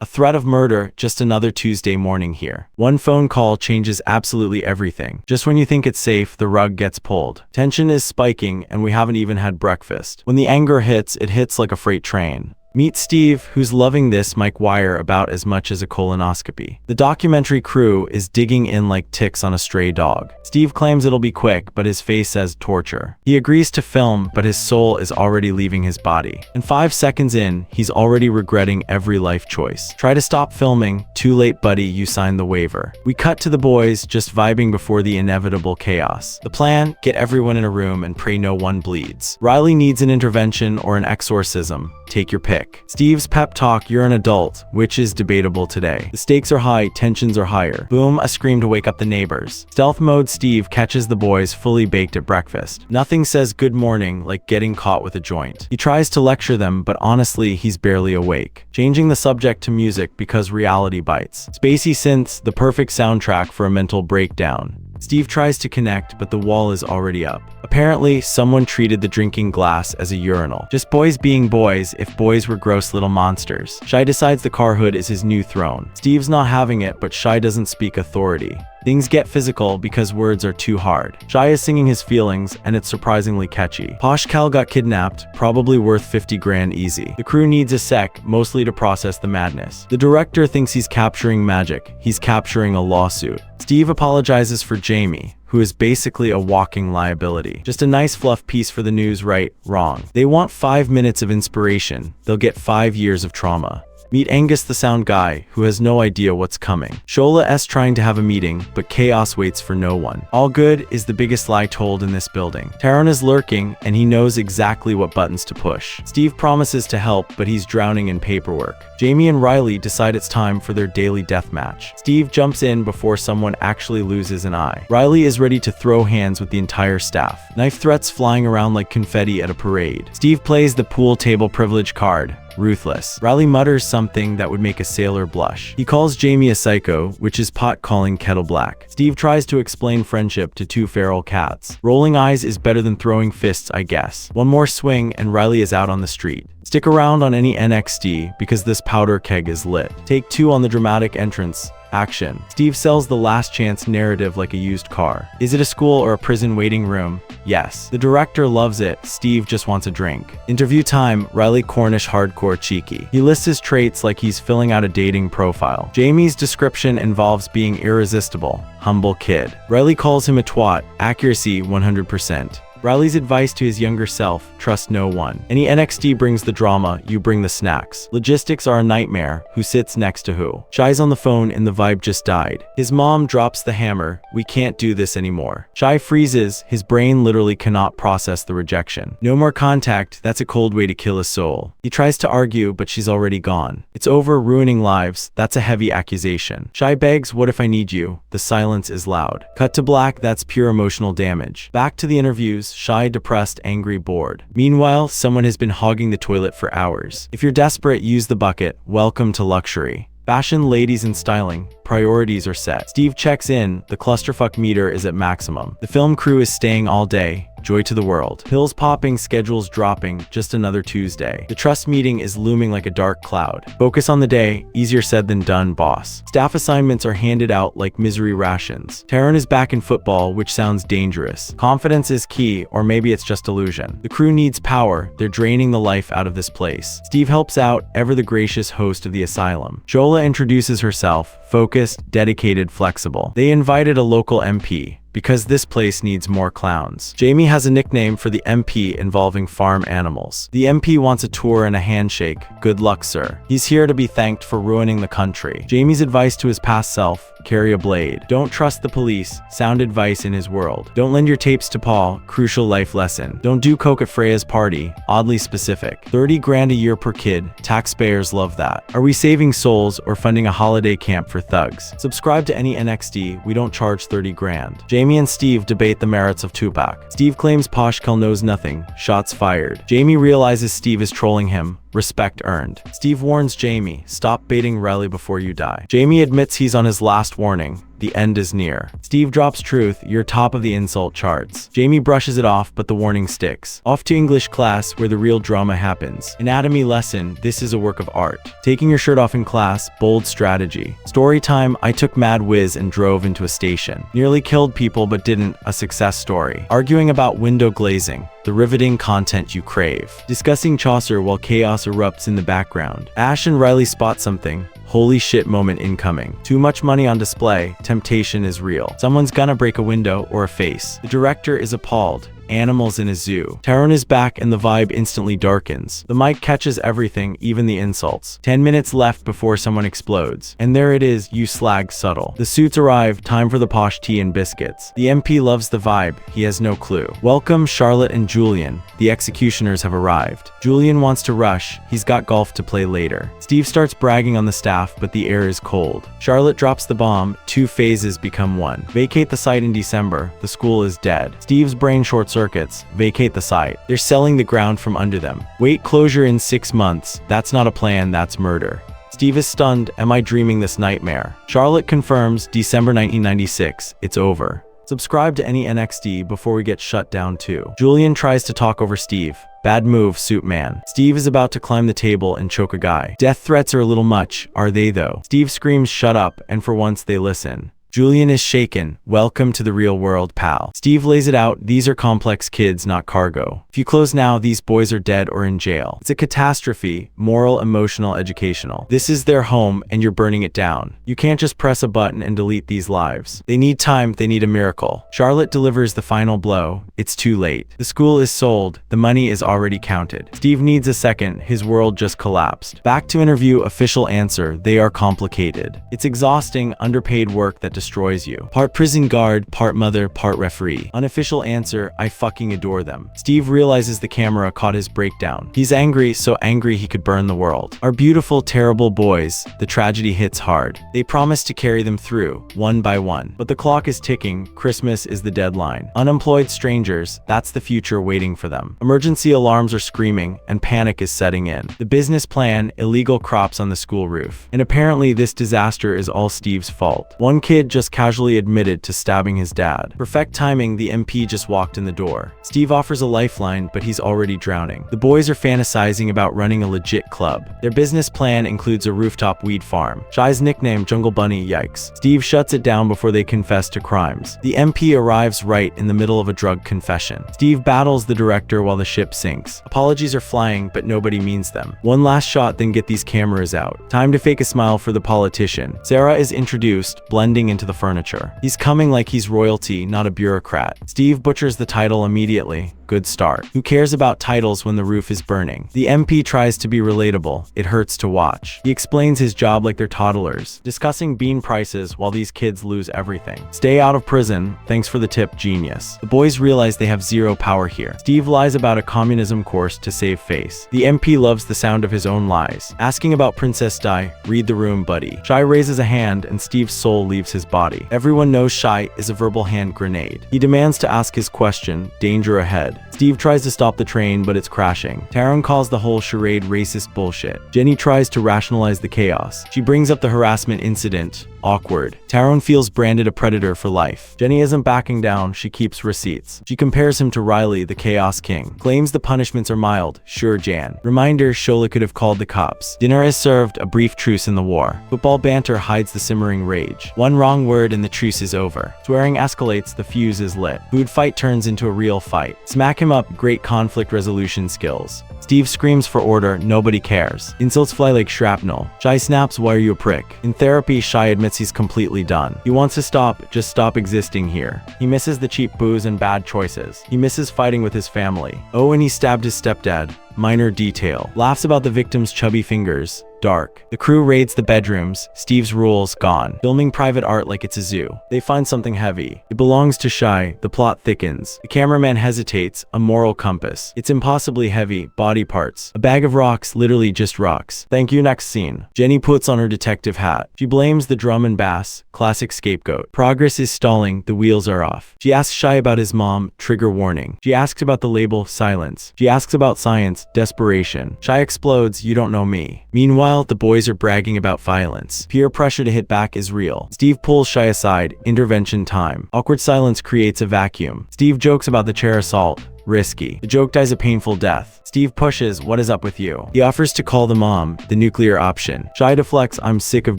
A threat of murder, just another Tuesday morning here. One phone call changes absolutely everything. Just when you think it's safe, the rug gets pulled. Tension is spiking, and we haven't even had breakfast. When the anger hits, it hits like a freight train. Meet Steve, who's loving this Mike Wire about as much as a colonoscopy. The documentary crew is digging in like ticks on a stray dog. Steve claims it'll be quick, but his face says torture. He agrees to film, but his soul is already leaving his body. And 5 seconds in, he's already regretting every life choice. Try to stop filming. Too late, buddy, you signed the waiver. We cut to the boys, just vibing before the inevitable chaos. The plan? Get everyone in a room and pray no one bleeds. Riley needs an intervention or an exorcism. Take your pick. Steve's pep talk, you're an adult, which is debatable today. The stakes are high, tensions are higher. Boom, a scream to wake up the neighbors. Stealth mode, Steve catches the boys fully baked at breakfast. Nothing says good morning like getting caught with a joint. He tries to lecture them, but honestly, he's barely awake. Changing the subject to music because reality bites. Spacey synths, the perfect soundtrack for a mental breakdown. Steve tries to connect, but the wall is already up. Apparently, someone treated the drinking glass as a urinal. Just boys being boys, if boys were gross little monsters. Shy decides the car hood is his new throne. Steve's not having it, but Shy doesn't speak authority. Things get physical because words are too hard. Shy is singing his feelings, and it's surprisingly catchy. Posh Cal got kidnapped, probably worth 50 grand easy. The crew needs a sec, mostly to process the madness. The director thinks he's capturing magic. He's capturing a lawsuit. Steve apologizes for Jamie, who is basically a walking liability. Just a nice fluff piece for the news, right? Wrong. They want 5 minutes of inspiration. They'll get 5 years of trauma. Meet Angus the sound guy, who has no idea what's coming. Shola's trying to have a meeting, but chaos waits for no one. All good is the biggest lie told in this building. Taron is lurking, and he knows exactly what buttons to push. Steve promises to help, but he's drowning in paperwork. Jamie and Riley decide it's time for their daily deathmatch. Steve jumps in before someone actually loses an eye. Riley is ready to throw hands with the entire staff. Knife threats flying around like confetti at a parade. Steve plays the pool table privilege card. Ruthless. Riley mutters something that would make a sailor blush. He calls Jamie a psycho, which is pot calling kettle black. Steve tries to explain friendship to 2 feral cats. Rolling eyes is better than throwing fists, I guess. One more swing and Riley is out on the street. Stick around on any NXT because this powder keg is lit. Take 2 on the dramatic entrance. Action. Steve sells the last chance narrative like a used car. Is it a school or a prison waiting room? Yes. The director loves it. Steve just wants a drink. Interview time. Riley Cornish hardcore cheeky. He lists his traits like he's filling out a dating profile. Jamie's description involves being irresistible. Humble kid. Riley calls him a twat. Accuracy 100%. Riley's advice to his younger self, trust no one. Any NXT brings the drama, you bring the snacks. Logistics are a nightmare, who sits next to who. Shy's on the phone and the vibe just died. His mom drops the hammer, we can't do this anymore. Shy freezes, his brain literally cannot process the rejection. No more contact, that's a cold way to kill a soul. He tries to argue, but she's already gone. It's over, ruining lives, that's a heavy accusation. Shy begs, what if I need you? The silence is loud. Cut to black, that's pure emotional damage. Back to the interviews. Shy, depressed, angry, bored. Meanwhile, someone has been hogging the toilet for hours. If you're desperate, use the bucket. Welcome to luxury. Fashion, ladies, and styling. Priorities are set. Steve checks in. The clusterfuck meter is at maximum. The film crew is staying all day. Joy to the world. Pills popping, schedules dropping, just another Tuesday. The trust meeting is looming like a dark cloud. Focus on the day, easier said than done, boss. Staff assignments are handed out like misery rations. Taron is back in football, which sounds dangerous. Confidence is key, or maybe it's just illusion. The crew needs power, they're draining the life out of this place. Steve helps out, ever the gracious host of the asylum. Shola introduces herself, focused, dedicated, flexible. They invited a local MP. Because this place needs more clowns. Jamie has a nickname for the MP involving farm animals. The MP wants a tour and a handshake. Good luck, sir. He's here to be thanked for ruining the country. Jamie's advice to his past self, carry a blade. Don't trust the police, sound advice in his world. Don't lend your tapes to Paul, crucial life lesson. Don't do coke at Freya's party, oddly specific. 30 grand a year per kid, taxpayers love that. Are we saving souls or funding a holiday camp for thugs? Subscribe to any NXT, we don't charge 30 grand. Jamie and Steve debate the merits of Tupac. Steve claims Poshkel knows nothing. Shots fired. Jamie realizes Steve is trolling him. respect earned. Steve warns Jamie, stop baiting Riley before you die. Jamie admits he's on his last warning. The end is near. Steve drops truth, you're top of the insult charts. Jamie brushes it off, but the warning sticks. Off to English class, where the real drama happens. Anatomy lesson, this is a work of art. Taking your shirt off in class, bold strategy. Story time, I took Mad Whiz and drove into a station. Nearly killed people but didn't, a success story. Arguing about window glazing, the riveting content you crave. Discussing Chaucer while chaos erupts in the background. Ash and Riley spot something. Holy shit moment incoming. Too much money on display, temptation is real. Someone's gonna break a window or a face. The director is appalled. Animals in a zoo. Tyrone is back and the vibe instantly darkens. The mic catches everything, even the insults. 10 minutes left before someone explodes. And there it is, you slag subtle. The suits arrive, time for the posh tea and biscuits. The MP loves the vibe, he has no clue. Welcome Charlotte and Julian. The executioners have arrived. Julian wants to rush, he's got golf to play later. Steve starts bragging on the staff, but the air is cold. Charlotte drops the bomb, 2 phases become 1. Vacate the site in December, the school is dead. Steve's brain short circuits, vacate the site. They're selling the ground from under them. Wait, closure in 6 months. That's not a plan, that's murder. Steve is stunned, am I dreaming this nightmare? Charlotte confirms, December 1996, it's over. Subscribe to any NXT before we get shut down too. Julian tries to talk over Steve. Bad move, suit man. Steve is about to climb the table and choke a guy. Death threats are a little much, are they though? Steve screams shut up, and for once they listen. Julian is shaken. Welcome to the real world, pal. Steve lays it out, these are complex kids, not cargo. If you close now, these boys are dead or in jail. It's a catastrophe, moral, emotional, educational. This is their home, and you're burning it down. You can't just press a button and delete these lives. They need time, they need a miracle. Charlotte delivers the final blow. It's too late. The school is sold, the money is already counted. Steve needs a second, his world just collapsed. Back to interview, official answer, they are complicated. It's exhausting, underpaid work that destroys you. Part prison guard, part mother, part referee. Unofficial answer, I fucking adore them. Steve realizes the camera caught his breakdown. He's angry, so angry he could burn the world. Our beautiful, terrible boys, the tragedy hits hard. They promise to carry them through, one by one. But the clock is ticking, Christmas is the deadline. Unemployed strangers, that's the future waiting for them. Emergency alarms are screaming, and panic is setting in. The business plan, illegal crops on the school roof. And apparently this disaster is all Steve's fault. One kid just casually admitted to stabbing his dad. Perfect timing, the MP just walked in the door. Steve offers a lifeline, but he's already drowning. The boys are fantasizing about running a legit club. Their business plan includes a rooftop weed farm. Shy's nickname, Jungle Bunny, yikes. Steve shuts it down before they confess to crimes. The MP arrives right in the middle of a drug confession. Steve battles the director while the ship sinks. Apologies are flying, but nobody means them. One last shot, then get these cameras out. Time to fake a smile for the politician. Sarah is introduced, blending into the furniture. He's coming like he's royalty, not a bureaucrat. Steve butchers the title immediately. Good start. Who cares about titles when the roof is burning? The MP tries to be relatable. It hurts to watch. He explains his job like they're toddlers, discussing bean prices while these kids lose everything. Stay out of prison. Thanks for the tip, genius. The boys realize they have zero power here. Steve lies about a communism course to save face. The MP loves the sound of his own lies. Asking about Princess Di, read the room, buddy. Shy raises a hand and Steve's soul leaves his body. Everyone knows Shy is a verbal hand grenade. He demands to ask his question, danger ahead. Steve tries to stop the train, but it's crashing. Tyrone calls the whole charade racist bullshit. Jenny tries to rationalize the chaos. She brings up the harassment incident. Awkward. Tyrone feels branded a predator for life. Jenny isn't backing down, she keeps receipts. She compares him to Riley, the Chaos King. Claims the punishments are mild. Sure, Jan. Reminder, Shola could have called the cops. Dinner is served, a brief truce in the war. Football banter hides the simmering rage. One wrong word and the truce is over. Swearing escalates, the fuse is lit. Food fight turns into a real fight. Smack him up, great conflict resolution skills. Steve screams for order, nobody cares. Insults fly like shrapnel. Shy snaps, why are you a prick? In therapy, Shy admits he's completely done. He wants to stop, just stop existing here. He misses the cheap booze and bad choices. He misses fighting with his family. Oh, and he stabbed his stepdad. Minor detail. Laughs about the victim's chubby fingers. Dark. The crew raids the bedrooms. Steve's rules gone. Filming private art like it's a zoo. They find something heavy. It belongs to Shy. The plot thickens. The cameraman hesitates. A moral compass. It's impossibly heavy. Body parts. A bag of rocks. Literally just rocks. Thank you. Next scene. Jenny puts on her detective hat. She blames the drum and bass. Classic scapegoat. Progress is stalling. The wheels are off. She asks Shy about his mom. Trigger warning. She asks about the label. Silence. She asks about science. silence, desperation. Shy explodes, "You don't know me." Meanwhile, the boys are bragging about violence. Peer pressure to hit back is real. Steve pulls Shy aside, intervention time. Awkward silence creates a vacuum. Steve jokes about the chair assault. Risky. The joke dies a painful death. Steve pushes, "What is up with you?" He offers to call the mom, the nuclear option. Shy deflects, "I'm sick of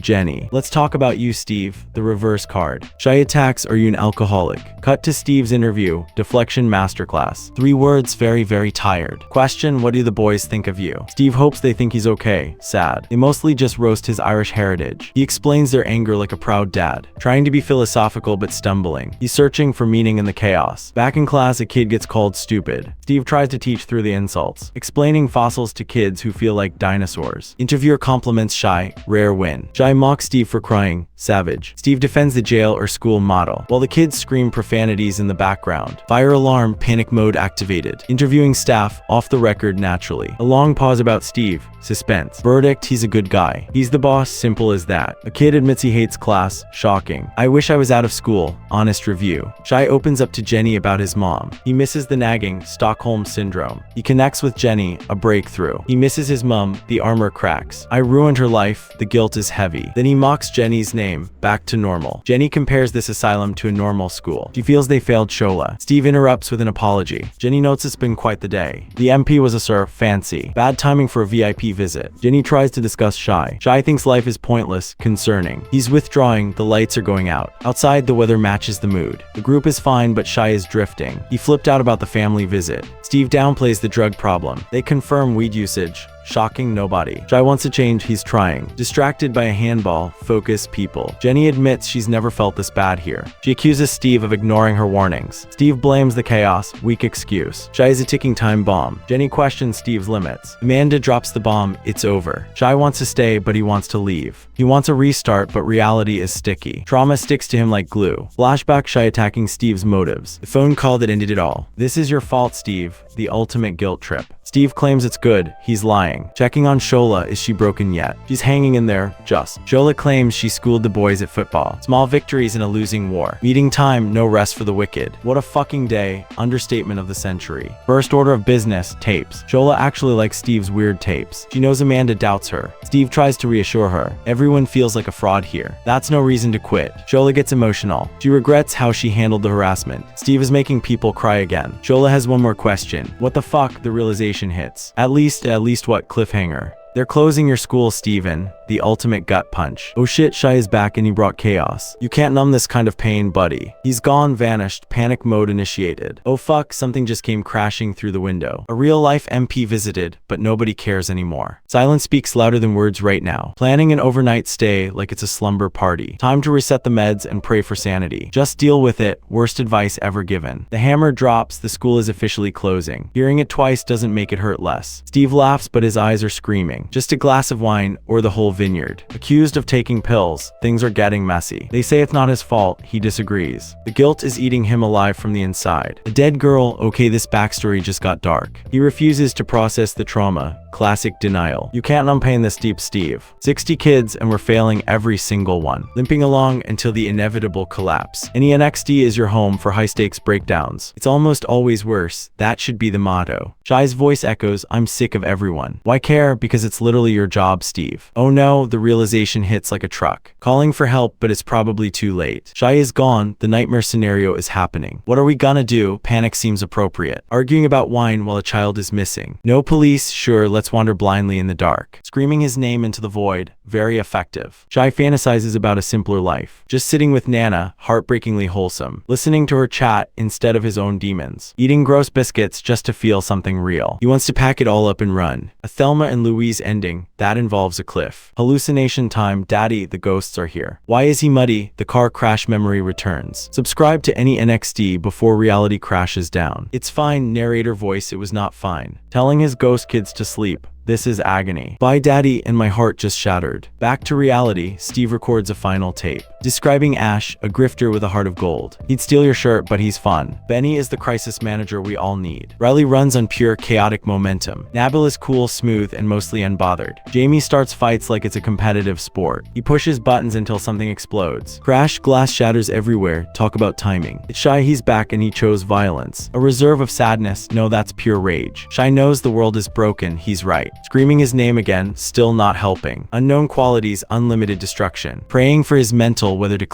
Jenny." "Let's talk about you, Steve." The reverse card. Shy attacks, "Are you an alcoholic?" Cut to Steve's interview. Deflection masterclass. 3 words, very, very tired. Question, "What do the boys think of you?" Steve hopes they think he's okay. Sad. They mostly just roast his Irish heritage. He explains their anger like a proud dad. Trying to be philosophical but stumbling. He's searching for meaning in the chaos. Back in class, a kid gets called stupid. Steve tries to teach through the insults, explaining fossils to kids who feel like dinosaurs. Interviewer compliments Shy, rare win. Shy mocks Steve for crying, savage. Steve defends the jail or school motto, while the kids scream profanities in the background. Fire alarm, panic mode activated. Interviewing staff, off the record naturally. A long pause about Steve, suspense. Verdict, he's a good guy. He's the boss, simple as that. A kid admits he hates class, shocking. I wish I was out of school, honest review. Shy opens up to Jenny about his mom. He misses the nagging, Stockholm syndrome. He connects with Jenny, a breakthrough. He misses his mom, the armor cracks. I ruined her life, the guilt is heavy. Then he mocks Jenny's name, back to normal. Jenny compares this asylum to a normal school. She feels they failed Shola. Steve interrupts with an apology. Jenny notes it's been quite the day. The MP was a sir, fancy. Bad timing for a VIP visit. Jenny tries to discuss Shy. Shy thinks life is pointless, concerning. He's withdrawing, the lights are going out. Outside, the weather matches the mood. The group is fine, but Shy is drifting. He flipped out about the family visit. Steve downplays the drug problem. They confirm weed usage. Shocking nobody. Shy wants to change, he's trying. Distracted by a handball, focus people. Jenny admits she's never felt this bad here. She accuses Steve of ignoring her warnings. Steve blames the chaos, weak excuse. Shy is a ticking time bomb. Jenny questions Steve's limits. Amanda drops the bomb, it's over. Shy wants to stay, but he wants to leave. He wants a restart, but reality is sticky. Trauma sticks to him like glue. Flashback, Shy attacking Steve's motives. The phone call that ended it all. "This is your fault, Steve." The ultimate guilt trip. Steve claims it's good, he's lying. Checking on Shola, is she broken yet? She's hanging in there, just. Shola claims she schooled the boys at football. Small victories in a losing war. Meeting time, no rest for the wicked. What a fucking day, understatement of the century. First order of business, tapes. Shola actually likes Steve's weird tapes. She knows Amanda doubts her. Steve tries to reassure her. Everyone feels like a fraud here. That's no reason to quit. Shola gets emotional. She regrets how she handled the harassment. Steve is making people cry again. Shola has one more question. What the fuck? The realization hits. At least what cliffhanger? They're closing your school, Steven. The ultimate gut punch. Oh shit, Shy is back and he brought chaos. You can't numb this kind of pain, buddy. He's gone, vanished, panic mode initiated. Oh fuck, something just came crashing through the window. A real-life MP visited, but nobody cares anymore. Silence speaks louder than words right now. Planning an overnight stay like it's a slumber party. Time to reset the meds and pray for sanity. Just deal with it, worst advice ever given. The hammer drops, the school is officially closing. Hearing it twice doesn't make it hurt less. Steve laughs, but his eyes are screaming. Just a glass of wine, or the whole vineyard. Accused of taking pills, things are getting messy. They say it's not his fault, he disagrees. The guilt is eating him alive from the inside. A dead girl, okay, this backstory just got dark. He refuses to process the trauma. Classic denial. You can't unpain this deep, Steve. 60 kids and we're failing every single one. Limping along until the inevitable collapse. Any NXT is your home for high-stakes breakdowns. It's almost always worse. That should be the motto. Shy's voice echoes, I'm sick of everyone. Why care? Because it's literally your job, Steve. Oh no, the realization hits like a truck. Calling for help, but it's probably too late. Shy is gone, the nightmare scenario is happening. What are we gonna do? Panic seems appropriate. Arguing about wine while a child is missing. No police, sure, let's wander blindly in the dark. Screaming his name into the void, very effective. Shy fantasizes about a simpler life. Just sitting with Nana, heartbreakingly wholesome. Listening to her chat instead of his own demons. Eating gross biscuits just to feel something real. He wants to pack it all up and run. A Thelma and Louise ending, that involves a cliff. Hallucination time, daddy, the ghosts are here. Why is he muddy? The car crash memory returns. Subscribe to any NXT before reality crashes down. It's fine, narrator voice, it was not fine. Telling his ghost kids to sleep. This is agony. Bye, Daddy, and my heart just shattered. Back to reality, Steve records a final tape. Describing Ash, a grifter with a heart of gold. He'd steal your shirt, but he's fun. Benny is the crisis manager we all need. Riley runs on pure chaotic momentum. Nabil is cool, smooth, and mostly unbothered. Jamie starts fights like it's a competitive sport. He pushes buttons until something explodes. Crash, glass shatters everywhere. Talk about timing. It's Shy, he's back and he chose violence. A reserve of sadness, no, that's pure rage. Shy knows the world is broken, he's right. Screaming his name again, still not helping. Unknown qualities, unlimited destruction. Praying for his mental, whether to